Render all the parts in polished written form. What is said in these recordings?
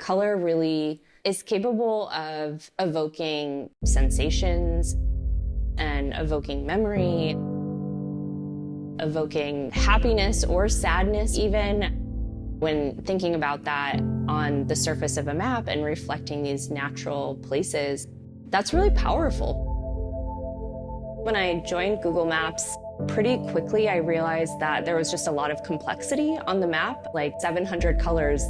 Color really is capable of evoking sensations and evoking memory, evoking happiness or sadness even. When thinking about that on the surface of a map and reflecting these natural places, that's really powerful. When I joined Google Maps, pretty quickly I realized that there was just a lot of complexity on the map, like 700 colors.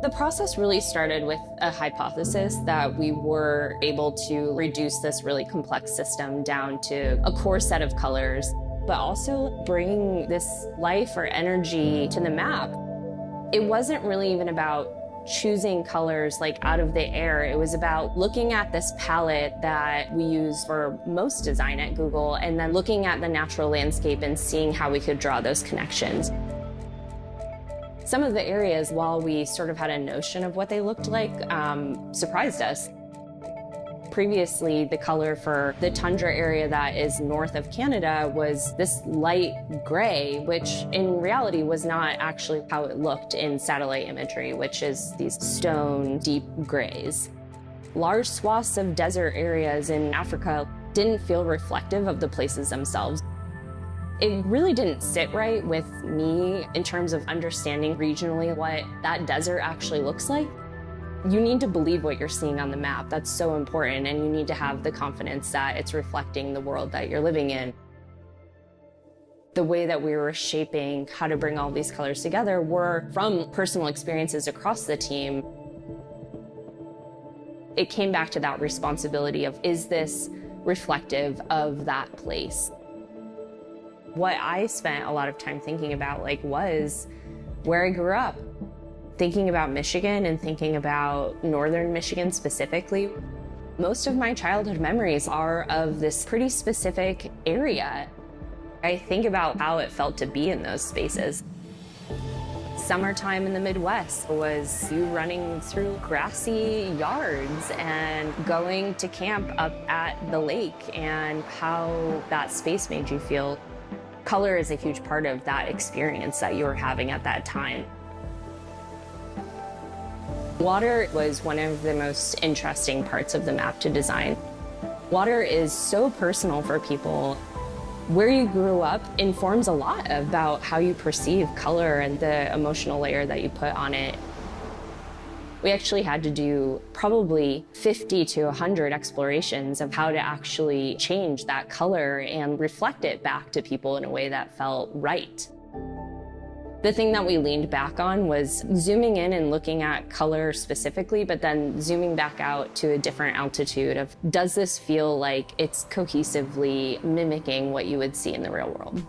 The process really started with a hypothesis that we were able to reduce this really complex system down to a core set of colors, but also bring this life or energy to the map. It wasn't really even about choosing colors like out of the air. It was about looking at this palette that we use for most design at Google and then looking at the natural landscape and seeing how we could draw those connections. Some of the areas, while we sort of had a notion of what they looked like, surprised us. Previously, the color for the tundra area that is north of Canada was this light gray, which in reality was not actually how it looked in satellite imagery, which is these stone deep grays. Large swaths of desert areas in Africa didn't feel reflective of the places themselves. It really didn't sit right with me in terms of understanding regionally what that desert actually looks like. You need to believe what you're seeing on the map. That's so important, and you need to have the confidence that it's reflecting the world that you're living in. The way that we were shaping how to bring all these colors together were from personal experiences across the team. It came back to that responsibility of, is this reflective of that place? What I spent a lot of time thinking about was where I grew up. Thinking about Michigan and thinking about northern Michigan specifically, most of my childhood memories are of this pretty specific area. I think about how it felt to be in those spaces. Summertime in the Midwest was you running through grassy yards and going to camp up at the lake and how that space made you feel. Color is a huge part of that experience that you were having at that time. Water was one of the most interesting parts of the map to design. Water is so personal for people. Where you grew up informs a lot about how you perceive color and the emotional layer that you put on it. We actually had to do probably 50 to 100 explorations of how to actually change that color and reflect it back to people in a way that felt right. The thing that we leaned back on was zooming in and looking at color specifically, but then zooming back out to a different altitude of, does this feel like it's cohesively mimicking what you would see in the real world?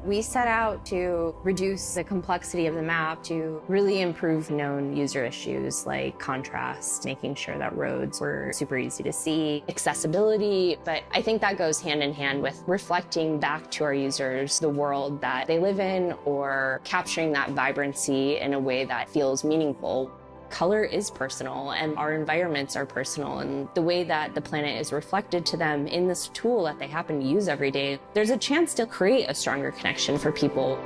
We set out to reduce the complexity of the map to really improve known user issues like contrast, making sure that roads were super easy to see, accessibility. But I think that goes hand in hand with reflecting back to our users the world that they live in or capturing that vibrancy in a way that feels meaningful. Color is personal and our environments are personal, and the way that the planet is reflected to them in this tool that they happen to use every day, there's a chance to create a stronger connection for people.